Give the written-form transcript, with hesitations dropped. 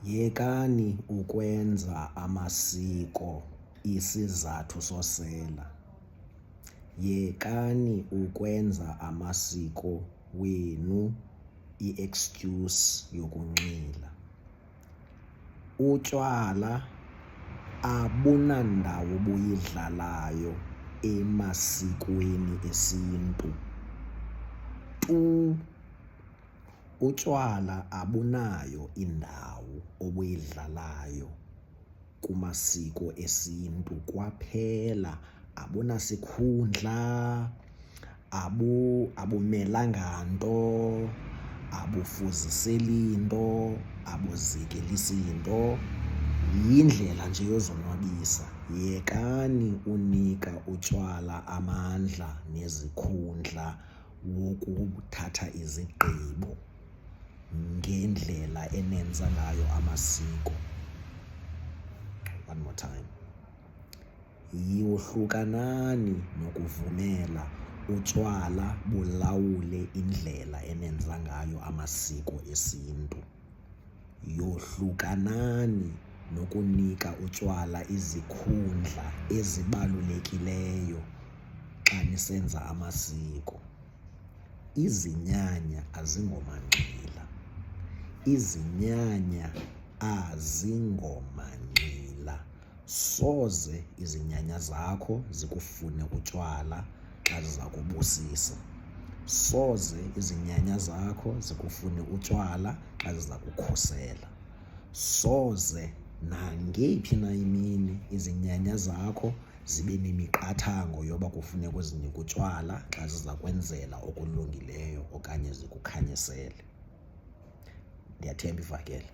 Yekani ukwenza amasiko isizathu sosela. Yekani ukwenza amasiko wenu i-excuse yokunxila. Utywala abunandawo buyidlalayo emasikweni esiNtu tu. Utywala abunayo indawo obuyidlalayo kumasiko esiNtu kwaphela. Abunasikhundla, abumelanga nto, abufuziseli nto, abuzikelisi nto. Yindlela nje yozonwabisa. Yekani unika utywala amandla nezikhundla wokuthatha izigqibo ngendlela enenza ngayo amasiko. One more time. Yohlukanani nokuvumela utywala bulawule indlela enenza ngayo amasiko esiNtu. Yohlukanani nokunika utywala izikhundla ezibalulekileyo xa nisenza amasiko. Izinyanya azingomanqila. Izinyanya azingomanqila. Soze izinyanya zakho zikufune utywala xa ziza kubusisa. Soze izinyanya zakho zikufune utywala xa ziza kukhusela. Soze nangeyiphi na imini izinyanya zakho zibe nemiqathango yoba kufuneka uzinike utywala xa ziza kwenzela okulungileyo okanye zikukhanyisele. Ndiyathemba ivakele.